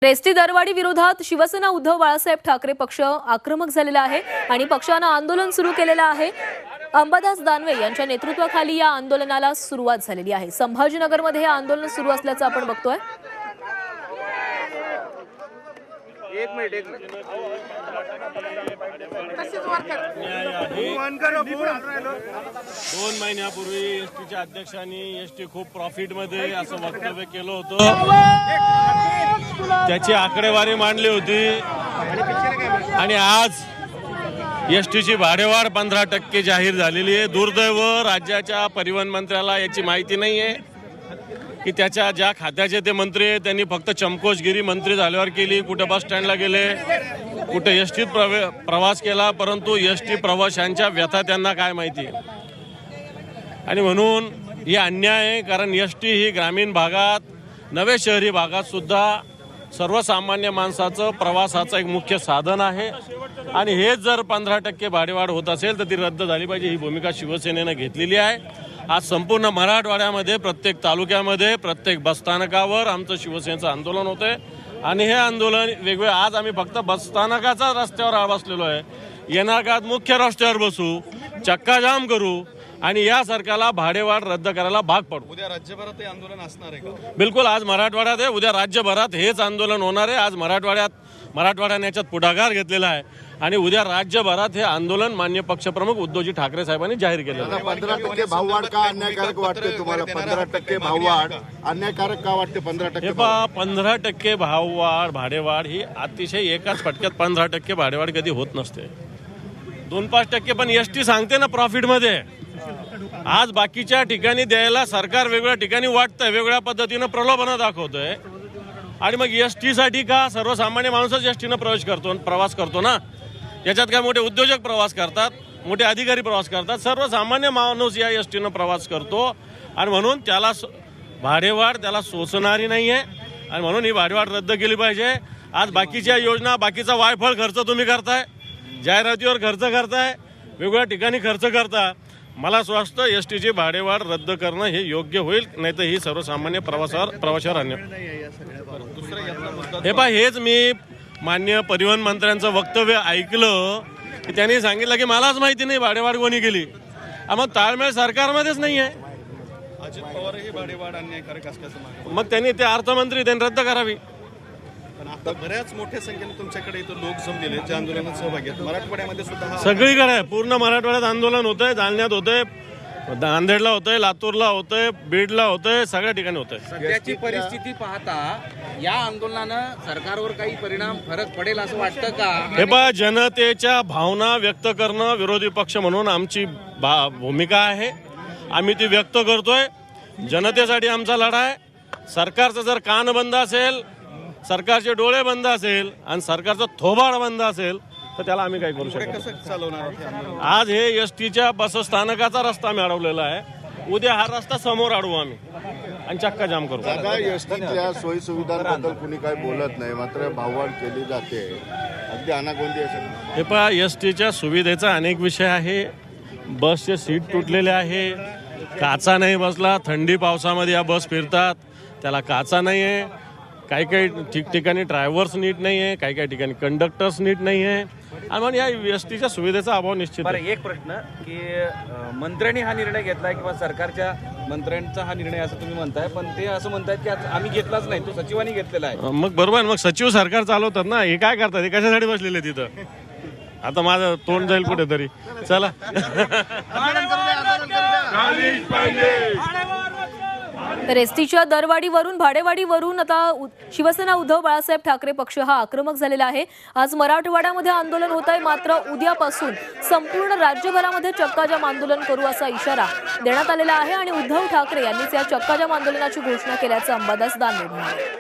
ST दरवाढी विरोधात शिवसेना उद्धव बाळासाहेब ठाकरे पक्ष आक्रमक झालेला आहे आणि पक्षाने आंदोलन सुरू केलेलं आहे। अंबादास दानवे यांच्या नेतृत्वाखाली या आंदोलनाला सुरुवात झालेली आहे। संभाजीनगरमध्ये हे आंदोलन सुरू असल्याचं आपण बघतोय। एक मिनिट 2 महिन्यापूर्वी एसटीच्या अध्यक्षांनी एसटी खूप प्रॉफिट मध्ये असं वक्तव्य केलं होतं। त्याची आकडेवारी मांडली होती आणि आज एसटीची भाडेवाढ 15% जाहीर झालेली आहे। दुर्दैव राज्याच्या परिवहन मंत्र्याला याची माहिती नाहीये की त्याच्या ज्या खात्याचे ते मंत्री आहेत त्यांनी फक्त चमकोशगिरी मंत्री झाल्यावर केली। कुठे बस स्टँडला गेले, कुठे एसटीत प्रवास केला, परंतु एसटी प्रवाशांच्या व्यथा त्यांना काय माहिती। आणि म्हणून हे अन्याय आहे, कारण एसटी ही ग्रामीण भागात नवे शहरी भागात सुद्धा सर्वसामान्य माणसाचं प्रवासाचं एक मुख्य साधन आहे। आणि हेच जर 15% भाडेवाढ होत असेल तर ती रद्द झाली पाहिजे, ही भूमिका शिवसेनेनं घेतलेली आहे। आज संपूर्ण मराठवाड्यामध्ये प्रत्येक तालुक्यामध्ये प्रत्येक बसस्थानकावर आमचं शिवसेनेचं आंदोलन होतंय आणि हे आंदोलन वेगवेगळे आज आम्ही फक्त बसस्थानकाचा रस्त्यावर बसलेलो आहे। येणाऱ्या काळात मुख्य रस्त्यावर बसू, चक्काजाम करू आणि या सरकारला भाडेवाढ रद्द करायला भाग पडू। उद्या राज्यभरात हे आंदोलन असणार आहे का? बिलकुल, आज मराठवाड्यात आहे, उद्या राज्यभरात हेच आंदोलन होणार आहे। आज मराठवाड्याने याच्यात पुढाकार घेतलेला आहे आणि उद्या राज्यभरात हे आंदोलन माननीय पक्षप्रमुख उद्धवजी ठाकरे साहेबांनी जाहीर केलेलं आहे। 15% भाववाढ का अन्यायकारक वाटते तुम्हाला? 15% भाववाढ अन्यायकारक का वाटते? 15% 15% भाववाढ भाडेवाढ ही अतिशय एकाच फटक्यात 15% भाडेवाढ कधी होत नसते। 2-5% पण एसटी सांगते ना प्रॉफिट मध्ये। आज बाकीच्या ठिकाणी द्यायला सरकार वेगवेगळ्या ठिकाणी वाटतंय, वेगवेगळ्या पद्धतीनं प्रलोभन दाखवतोय आणि मग एसटी साठी का सर्वसामान्य माणूसच एसटीनं प्रवास करतो ना। याच्यात काय मोठे उद्योजक प्रवास करतात, मोठे अधिकारी प्रवास करतात, सर्वसामान्य माणूस या एसटीनं प्रवास करतो आणि म्हणून त्याला भाडेवाढ त्याला सोसणारी नाहीये आणि म्हणून ही भाडेवाढ रद्द केली पाहिजे। आज बाकीच्या योजना, बाकीचा वायफळ खर्च तुम्ही करताय, जाहिरातीवर खर्च करताय, वेगवेगळ्या ठिकाणी खर्च करता। मला असं वाटतं एसटीची भाडेवाढ रद्द करणं हे योग्य होईल, नाही तर ही सर्वसामान्य प्रवाशावर अन्याय। हेच मी माननीय परिवहन मंत्र्यांचं वक्तव्य ऐकलं की त्यांनी सांगितलं की मलाच माहिती नाही भाडेवाढ कोणी केली। मग ताळमेळ सरकारमध्येच नाही आहे। अजित पवार ही भाडेवाढ अन्यायकारक असल्याचं मानतात, मग त्यांनी ते अर्थमंत्री त्यांनी रद्द करावी। पण आता बऱ्याच मोठ्या संख्येने तुमच्याकडे इथं लोक जमलेले जे आंदोलनात सहभागी आहेत। मराठवाड्यामध्ये सुद्धा सगळीकडे आहे, पूर्ण मराठवाड्यात आंदोलन होतंय, जालन्यात होतंय, नांदेडला होतंय, लातूरला होतंय, बीडला होतंय, सगळ्या ठिकाणी होतंय। सध्याची परिस्थिती पाहता या आंदोलनानं सरकारवर काही फरक पडेल असं वाटतं का? हे पहा, जनतेच्या भावना व्यक्त करणं विरोधी पक्ष म्हणून आमची भूमिका आहे, आम्ही ती व्यक्त करतोय। जनतेसाठी आमचा लढा आहे। सरकारचा जर कान बंद असेल, सरकारचे डोळे बंद असेल आणि सरकारचा थोबाड बंद असेल तर त्याला आम्ही काय करू शकतो? कसं चालवणार? आज हे एसटीच्या बसस्थानकाचा रस्ता आम्ही अडवलेला आहे, उद्या हा रस्ता समोर अडवू आम्ही आणि चक्का जाम करू। एसटीच्या सोयी सुविधांबद्दल कुणी काही बोलत नाही, मात्र भाववाढ केली जाते, अगदी अनागोंदी असेल। हे पहा, एसटीच्या सुविधेचा अनेक विषय आहे। बसचे सीट तुटलेले आहे, काचा नाही बसला, थंडी पावसामध्ये या बस फिरतात, त्याला काचा नाही आहे, काही ठिकठिकाणी ड्रायव्हर्स नीट नाही आहे, काही ठिकाणी कंडक्टर्स नीट नाही आहे आणि म्हणून या एसटीच्या सुविधेचा अभाव निश्चित आहे। एक प्रश्न की मंत्र्यांनी हा निर्णय घेतलाय किंवा सरकारच्या मंत्र्यांचा हा निर्णय असं तुम्ही म्हणताय, पण ते असं म्हणतायत की आम्ही घेतलाच नाही, तो सचिवांनी घेतलेला आहे। मग बरोबर, मग सचिव सरकार चालवतात ना, हे काय करतात, हे कशासाठी बसलेले तिथं? आता माझं तोंड जाईल कुठेतरी, चला। तर एसटीच्या दरवाढीवरून भाडेवाढीवरून आता शिवसेना उद्धव बाळासाहेब ठाकरे पक्ष हा आक्रमक झालेला आहे। आज मराठवाड्यामध्ये आंदोलन होत आहे, मात्र उद्यापासून संपूर्ण राज्यभरामध्ये चक्काजाम आंदोलन करू असा इशारा देण्यात आलेला आहे आणि उद्धव ठाकरे यांनीच या चक्काजाम आंदोलनाची घोषणा केल्याचं अंबादास दानवे म्हणाले।